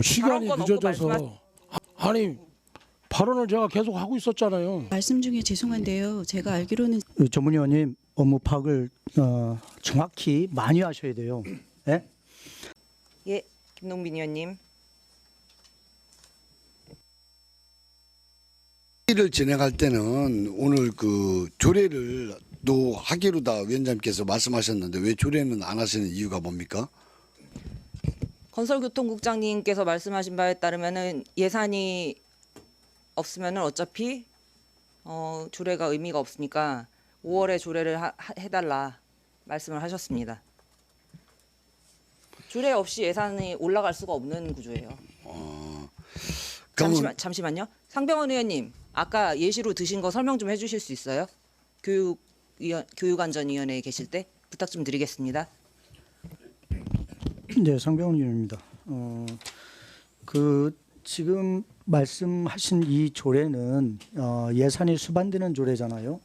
시간이 발언권 없고 늦어져서 아니 발언을 제가 계속 하고 있었잖아요. 말씀 중에 죄송한데요. 제가 알기로는 전문위원님 업무 파악을 정확히 많이 하셔야 돼요. 예? 예, 김동빈 의원님. 회의를 진행할 때는 오늘 그 조례를 또 하기로 다 위원장님께서 말씀하셨는데 왜 조례는 안 하시는 이유가 뭡니까? 건설교통국장님께서 말씀하신 바에 따르면은 예산이 없으면은 어차피 조례가 의미가 없으니까 5월에 조례를 해달라 말씀을 하셨습니다. 조례 없이 예산이 올라갈 수가 없는 구조예요. 잠시만요. 상병원 의원님, 아까 예시로 드신 거 설명 좀 해주실 수 있어요? 교육안전위원회에 계실 때 부탁 좀 드리겠습니다. 네, 상병훈 의원입니다. 그 지금 말씀하신 이 조례는 예산이 수반되는 조례잖아요.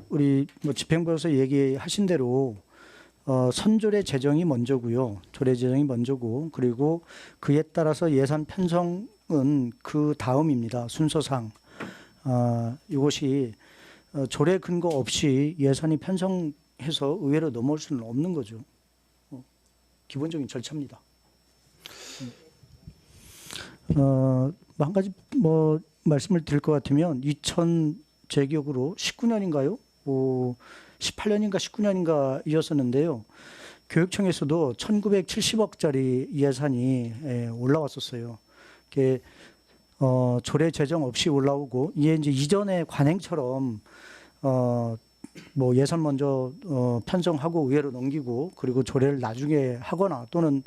우리 뭐 집행부에서 얘기하신 대로 선조례 제정이 먼저고요. 조례 제정이 먼저고 그리고 그에 따라서 예산 편성은 그 다음입니다. 순서상 이것이 조례 근거 없이 예산이 편성해서 의회로 넘어올 수는 없는 거죠. 기본적인 절차입니다. 한 가지 뭐 말씀을 드릴 것 같으면 제 기억으로 19년인가요? 18년인가 19년인가이었었는데요. 교육청에서도 1970억짜리 예산이 올라왔었어요. 이게 조례 제정 없이 올라오고 이게 이제 이전의 관행처럼 뭐 예산 먼저 편성하고 의회로 넘기고 그리고 조례를 나중에 하거나 또는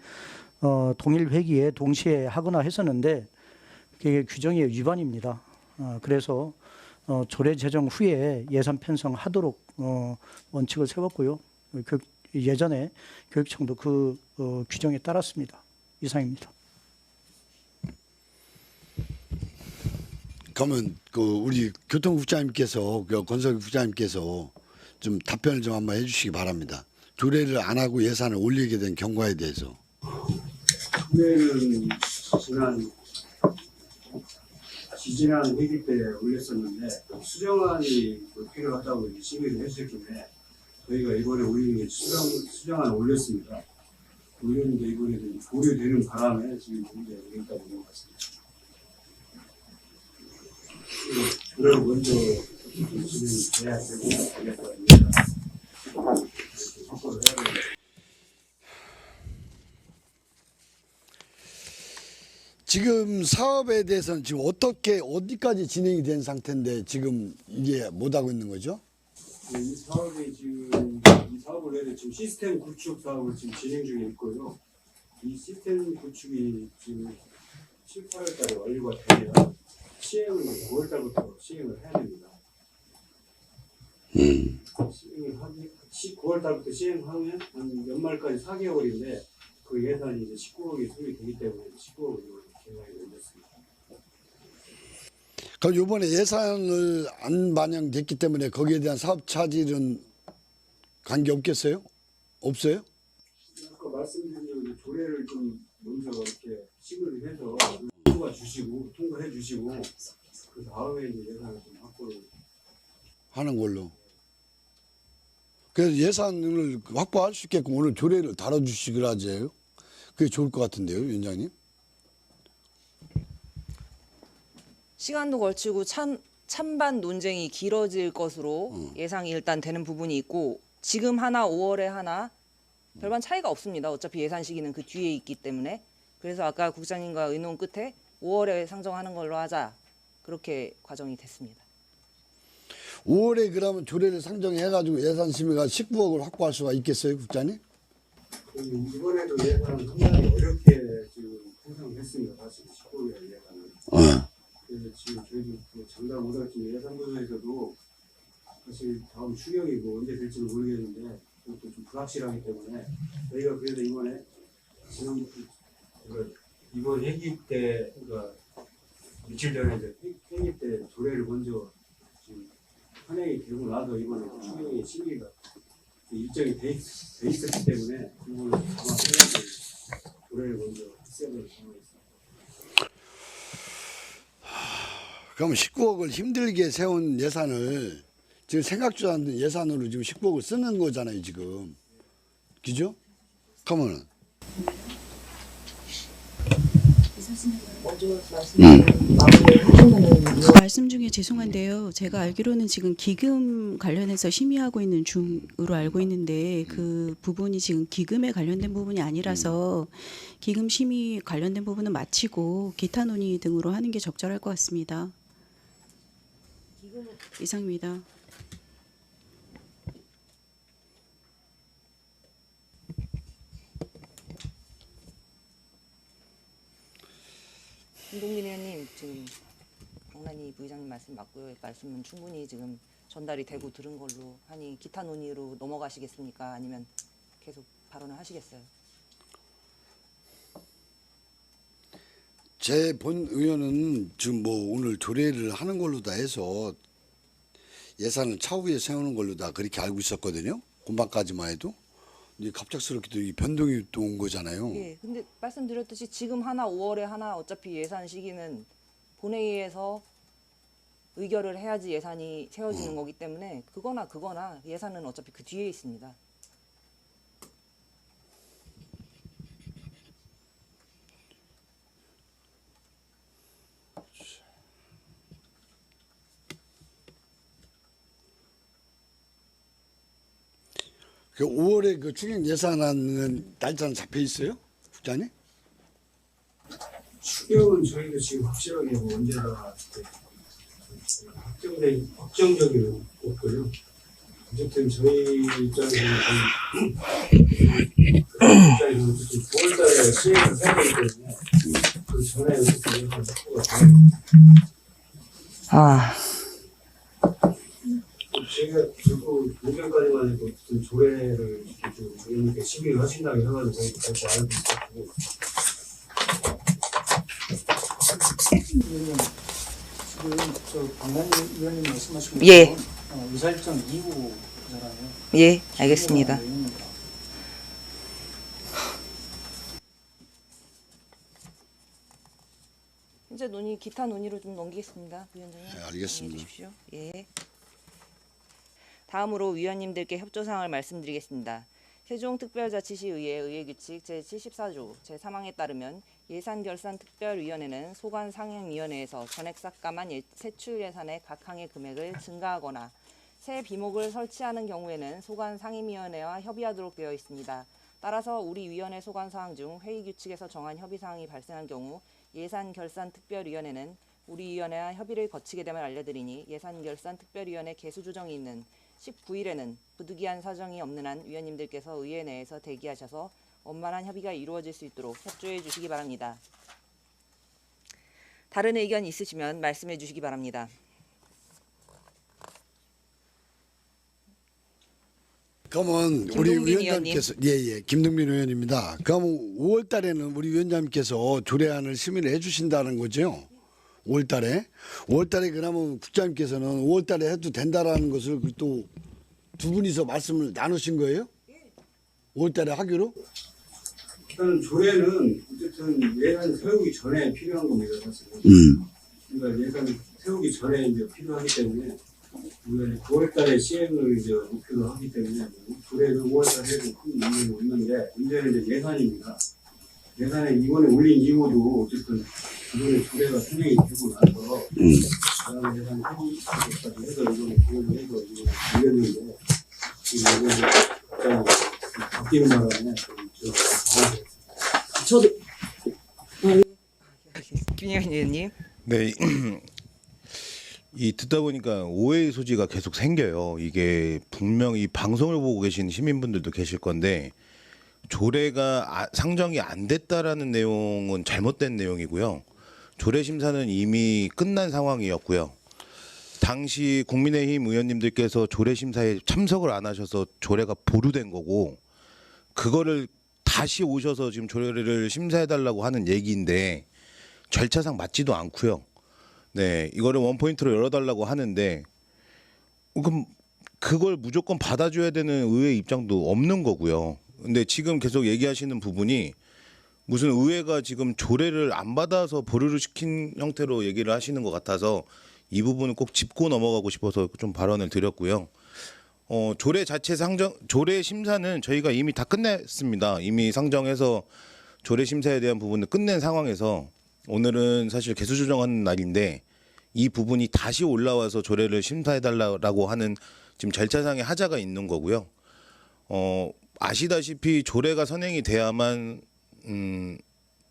동일 회기에 동시에 하거나 했었는데 그게 규정의 위반입니다. 그래서 조례 제정 후에 예산 편성하도록 원칙을 세웠고요. 예전에 교육청도 그 규정에 따랐습니다. 이상입니다. 그러면 그 우리 교통국장님께서 건설국장님께서 좀 답변을 좀 한번 해주시기 바랍니다. 조례를 안 하고 예산을 올리게 된 경과에 대해서. 조례는 지지난 회기 때 올렸었는데 수정안이 필요하다고 심의를 했었길래 저희가 이번에 올리는 게 수정안을 올렸습니다. 올렸는데 이번에 보류되는 바람에 지금 문제가 올렸다고 보는 것 같습니다. 조례를 먼저 진행돼야 되고 확보를 해야 됩니다. 지금 사업에 대해서는 지금 어디까지 진행이 된 상태인데 지금 이게 못 하고 있는 거죠? 이 사업이 지금 이 사업을 해야 지금 시스템 구축 사업을 지금 진행 중에 있고요. 이 시스템 구축이 지금 7, 8월달에 완료가 되면 시행을 9월달부터 시행을 해야 됩니다. 시행을 9월달부터 시행하면 한 연말까지 4개월인데 그 예산이 이제 19억이 소요되기 때문에 19억으로 계산이 올렸습니다. 그럼 이번에 예산을 안 반영됐기 때문에 거기에 대한 사업 차질은 관계 없겠어요? 없어요? 아까 말씀드린 대로 조례를 좀 먼저 이렇게 심의를 해서 통과해 주시고 그 다음에 이제 예산을 좀 확보를 하는 걸로. 그래서 예산을 확보할 수 있게끔 오늘 조례를 다뤄주시기로 하죠. 그게 좋을 것 같은데요, 위원장님. 시간도 걸치고 찬반 논쟁이 길어질 것으로 예상이 일단 되는 부분이 있고 지금 하나 5월에 하나 별반 차이가 없습니다. 어차피 예산 시기는 그 뒤에 있기 때문에. 그래서 아까 국장님과 의논 끝에 5월에 상정하는 걸로 하자. 그렇게 과정이 됐습니다. 5월에 그러면 조례를 상정해가지고 예산 심의가 19억을 확보할 수가 있겠어요, 국장님? 이번에도 예산을 상당히 어렵게 지금 편성했습니다. 사실 19일 예산을. 그래서 지금 저희도 장담 못할지 예산부에서도 사실 다음 추경이 뭐 언제 될지는 모르겠는데 그것도 좀 불확실하기 때문에 저희가 그래서 이번에 지금 이번 회기 때 그러니까 며칠 전에 이제 회기 때 조례를 먼저 지금 현행이 되고 나서 이번에 추경의 심의가 일정이 돼 있었기 때문에 그거를 감안해서 조례를 먼저 그럼 19억을 힘들게 세운 예산을 지금 생각지도 않는 예산으로 지금 19억을 쓰는 거잖아요, 지금. 그죠? 그러면은. 말씀 중에 죄송한데요. 제가 알기로는 지금 기금 관련해서 심의하고 있는 중으로 알고 있는데 그 부분이 지금 기금에 관련된 부분이 아니라서 기금 심의 관련된 부분은 마치고 기타 논의 등으로 하는 게 적절할 것 같습니다. 이상입니다. 김동민 의원님 지금 강난희 부의장님 말씀 맞고요. 말씀은 충분히 지금 전달이 되고 들은 걸로 하니 기타 논의로 넘어가시겠습니까? 아니면 계속 발언을 하시겠어요? 제 본 의원은 지금 뭐 오늘 조례를 하는 걸로 다 해서 예산을 차후에 세우는 걸로 다 그렇게 알고 있었거든요. 금방까지만 해도. 근데 갑작스럽게 이 변동이 또 온 거잖아요. 예. 근데 말씀드렸듯이 지금 하나 5월에 하나 어차피 예산 시기는 본회의에서 의결을 해야지 예산이 세워지는 거기 때문에 그거나 예산은 어차피 그 뒤에 있습니다. 그 5월에 그 추경 예산안은 날짜는 잡혀 있어요, 국장님? 추경은 저희도 지금 확실하게 뭐 언제가 확정적인 없고요. 어쨌든 저희 입장에서는 9월달에 시행을 해야 되기 때문에 그 전에 어쨌든 예산 확보가 제가 결국 목요일까지만 해도 어쨌든 조례를 이렇게 좀 의원님께 심의를 하신다고 해가지고 저희도 알고 있었고. 의원님, 지금 저 박난희 의원님 말씀하신 예. 것처럼 의사일정 2호잖아요. 예, 알겠습니다. 이제 기타 논의로 좀 넘기겠습니다. 부위원장님. 네, 알겠습니다. 진행해 주십시오. 예. 다음으로 위원님들께 협조사항을 말씀드리겠습니다. 세종특별자치시의회 의회규칙 제74조 제3항에 따르면 예산결산특별위원회는 소관상향위원회에서 전액 삭감한 세출 예산의 각 항의 금액을 증가하거나 새 비목을 설치하는 경우에는 소관상임위원회와 협의하도록 되어 있습니다. 따라서 우리 위원회 소관사항 중 회의규칙에서 정한 협의사항이 발생한 경우 예산결산특별위원회는 우리 위원회와 협의를 거치게 됨을 알려드리니 예산결산특별위원회 개수조정이 있는 19일에는 부득이한 사정이 없는 한 위원님들께서 의회 내에서 대기하셔서 원만한 협의가 이루어질 수 있도록 협조해 주시기 바랍니다. 다른 의견 있으시면 말씀해 주시기 바랍니다. 그러면 우리 김동민 위원장님께서 예예 김동민 의원입니다. 그러면 5월달에는 우리 위원장님께서 조례안을 심의를 해주신다는 거죠. 5월달에 그러면 국장님께서는 5월달에 해도 된다라는 것을 또 두 분이서 말씀을 나누신 거예요? 5월달에 하기로? 일단 조례는 어쨌든 예산 세우기 전에 필요한 겁니다, 사실은. 그러니까 예산 세우기 전에 이제 필요하기 때문에 우리가 9월달에 시행을 이제 목표로 하기 때문에 조례를 5월달에 해도 큰 문제는 없는데 문제는 이제 예산입니다. 예산에 이번에 올린 이후도 어쨌든 이번에 조례가 상정이 되고 나서 그다음에 예산 회의까지 해서 이번에 조례를 해서 이번에 올렸는데 이번에 갑자기 바뀌는 바람에 저도 김영현 의원님. 네, 이 듣다 보니까 오해의 소지가 계속 생겨요. 이게 분명히 방송을 보고 계신 시민분들도 계실 건데 조례가 상정이 안 됐다라는 내용은 잘못된 내용이고요. 조례 심사는 이미 끝난 상황이었고요. 당시 국민의힘 의원님들께서 조례 심사에 참석을 안 하셔서 조례가 보류된 거고 그거를 다시 오셔서 지금 조례를 심사해달라고 하는 얘기인데 절차상 맞지도 않고요. 네, 이거를 원포인트로 열어달라고 하는데 그럼 그걸 무조건 받아줘야 되는 의회 입장도 없는 거고요. 근데 지금 계속 얘기하시는 부분이 무슨 의회가 지금 조례를 안 받아서 보류를 시킨 형태로 얘기를 하시는 것 같아서 이 부분은 꼭 짚고 넘어가고 싶어서 좀 발언을 드렸고요. 조례 자체 조례 심사는 저희가 이미 다 끝냈습니다. 이미 상정해서 조례 심사에 대한 부분을 끝낸 상황에서 오늘은 사실 개수 조정하는 날인데 이 부분이 다시 올라와서 조례를 심사해달라고 하는 지금 절차상의 하자가 있는 거고요. 아시다시피 조례가 선행이 돼야만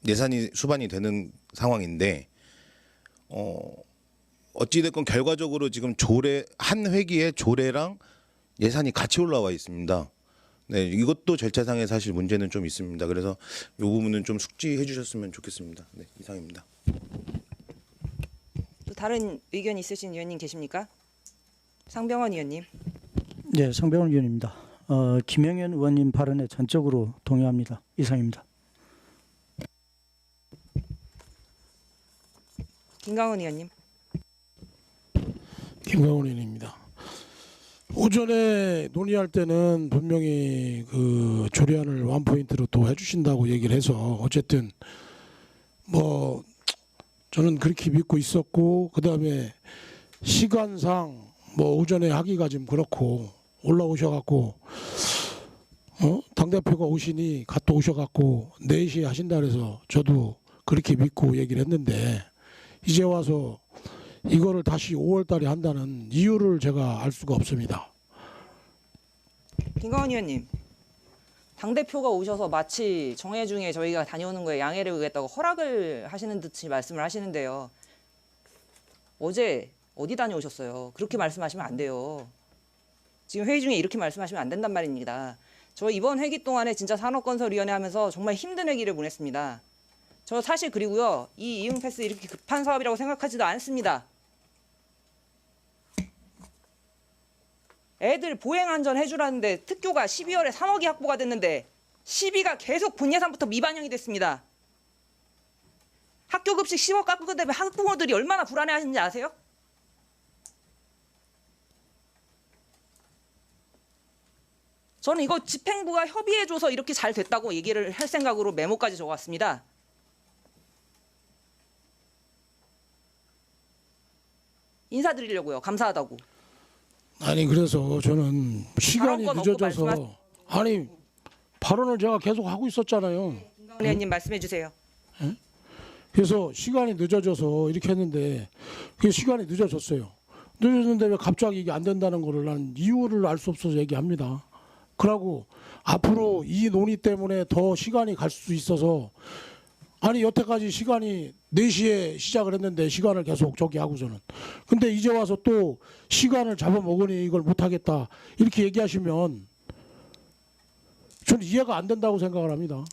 예산이 수반이 되는 상황인데 어찌됐건 결과적으로 지금 조례 한 회기에 조례랑 예산이 같이 올라와 있습니다. 네, 이것도 절차상의 사실 문제는 좀 있습니다. 그래서 이 부분은 좀 숙지해 주셨으면 좋겠습니다. 네, 이상입니다. 또 다른 의견 있으신 의원님 계십니까? 상병원 의원님. 네, 상병원 의원입니다. 김영현 의원님 발언에 전적으로 동의합니다. 이상입니다. 김강원 의원님. 김강원 의원입니다. 오전에 논의할 때는 분명히 그 조례안을 원포인트로 또 해주신다고 얘기를 해서 어쨌든 뭐 저는 그렇게 믿고 있었고, 그 다음에 시간상 뭐 오전에 하기가 좀 그렇고 올라오셔갖고 당대표가 오시니 갔다 오셔갖고 4시에 하신다 그래서 저도 그렇게 믿고 얘기를 했는데, 이제 와서 이거를 다시 5월 달에 한다는 이유를 제가 알 수가 없습니다. 김강원 의원님. 당대표가 오셔서 마치 정회 중에 저희가 다녀오는 거에 양해를 구했다고 허락을 하시는 듯이 말씀을 하시는데요. 어제 어디 다녀오셨어요? 그렇게 말씀하시면 안 돼요. 지금 회의 중에 이렇게 말씀하시면 안 된단 말입니다. 저 이번 회기 동안에 진짜 산업건설위원회 하면서 정말 힘든 회기를 보냈습니다. 저 사실 그리고요, 이 이응패스 이렇게 급한 사업이라고 생각하지도 않습니다. 애들 보행안전 해주라는데 특교가 12월에 3억이 확보가 됐는데 시비가 계속 본 예산부터 미반영이 됐습니다. 학교 급식 10억 깎고 때문에 학부모들이 얼마나 불안해하시는지 아세요? 저는 이거 집행부가 협의해줘서 이렇게 잘 됐다고 얘기를 할 생각으로 메모까지 적어왔습니다. 인사드리려고요. 감사하다고. 아니 그래서 저는 시간이 발언권 없고 늦어져서 아니 발언을 제가 계속 하고 있었잖아요. 김강원 의원님 말씀해 주세요. 그래서 시간이 늦어져서 이렇게 했는데 그 시간이 늦어졌어요. 늦어졌는데 왜 갑자기 이게 안 된다는 거를 난 이유를 알 수 없어서 얘기합니다. 그러고 앞으로 이 논의 때문에 더 시간이 갈 수 있어서, 아니 여태까지 시간이 4시에 시작을 했는데 시간을 계속 저기 하고서는, 근데 이제 와서 또 시간을 잡아먹으니 이걸 못하겠다 이렇게 얘기하시면 저는 이해가 안 된다고 생각을 합니다.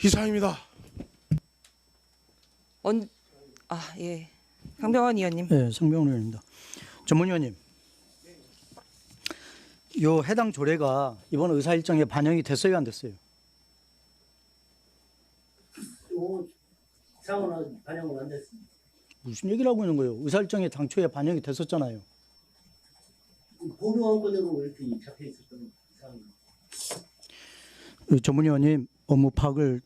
이상입니다. 예. 강병원 의원님. 네, 상병원 의원입니다. 전문 의원님, 요 해당 조례가 이번 의사 일정에 반영이 됐어요, 안 됐어요? 상원은 반영은 안 됐습니다. 무슨 얘기를 하고 있는 거예요? 의사 일정에 당초에 반영이 됐었잖아요. 보류원권으로 이렇게 잡혀 있었던 이상입니다. 전문 의원님, 업무 파악을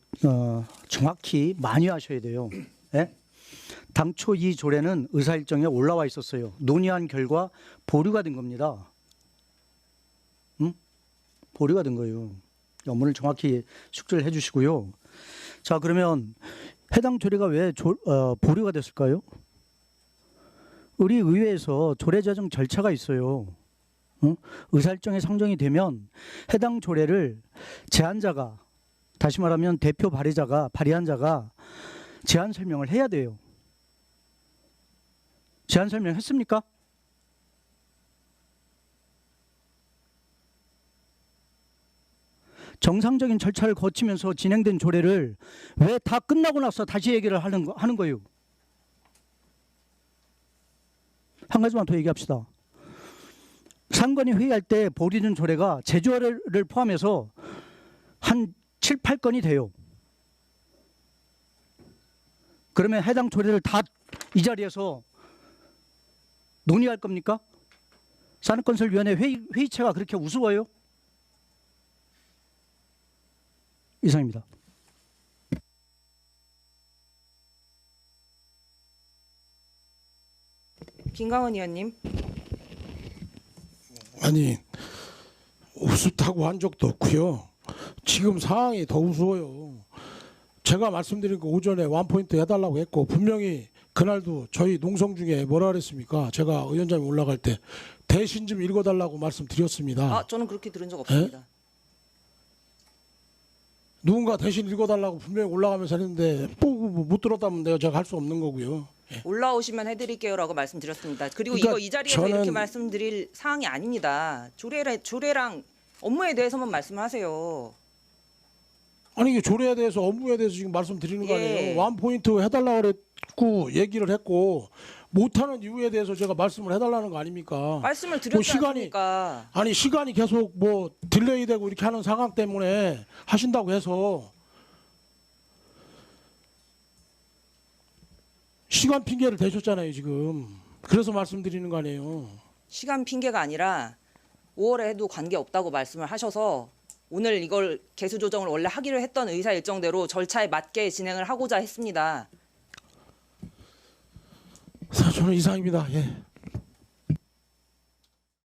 정확히 많이 하셔야 돼요. 예? 당초 이 조례는 의사 일정에 올라와 있었어요. 논의한 결과 보류가 된 겁니다. 응? 보류가 된 거예요. 업무를 정확히 숙지를 해주시고요. 자, 그러면 해당 조례가 왜 보류가 됐을까요? 우리 의회에서 조례 제정 절차가 있어요. 의사일정에 상정이 되면 해당 조례를 제안자가, 다시 말하면 대표 발의한 자가 제안 설명을 해야 돼요. 제안 설명했습니까? 정상적인 절차를 거치면서 진행된 조례를 왜 다 끝나고 나서 다시 얘기를 하는 거예요? 한 가지만 더 얘기합시다. 상관이 회의할 때 보류된 조례가 제조례를 포함해서 한 7, 8건이 돼요. 그러면 해당 조례를 다 이 자리에서 논의할 겁니까? 산업건설위원회 회의체가 그렇게 우스워요? 이상입니다. 김강은 의원님. 아니 우습다고 한 적도 없고요. 지금 상황이 더 우스워요. 제가 말씀드린 거 오전에 원포인트 해달라고 했고 분명히 그날도 저희 농성 중에 뭐라 그랬습니까? 제가 위원장님 올라갈 때 대신 좀 읽어달라고 말씀드렸습니다. 아, 저는 그렇게 들은 적 없습니다. 누군가 대신 읽어달라고 분명히 올라가면서 했는데 못 들었다면 제가 할 수 없는 거고요. 올라오시면 해드릴게요라고 말씀드렸습니다. 그리고 그러니까 이거 이 자리에서 저는- 이렇게 말씀드릴 사항이 아닙니다. 조례랑 업무에 대해서만 말씀을 하세요. 아니 이게 조례에 대해서 업무에 대해서 지금 말씀드리는 거 예. 아니에요. 원포인트 해달라고 그랬고 얘기를 했고 못하는 이유에 대해서 제가 말씀을 해달라는 거 아닙니까? 말씀을 드렸지 시간이- 않습니까? 아니 시간이 계속 뭐 딜레이 되고 이렇게 하는 상황 때문에 하신다고 해서 시간 핑계를 대셨잖아요 지금. 그래서 말씀드리는 거 아니에요. 시간 핑계가 아니라 5월에 해도 관계없다고 말씀을 하셔서 오늘 이걸 개수 조정을 원래 하기로 했던 의사 일정대로 절차에 맞게 진행을 하고자 했습니다. 저는 이상입니다. 예.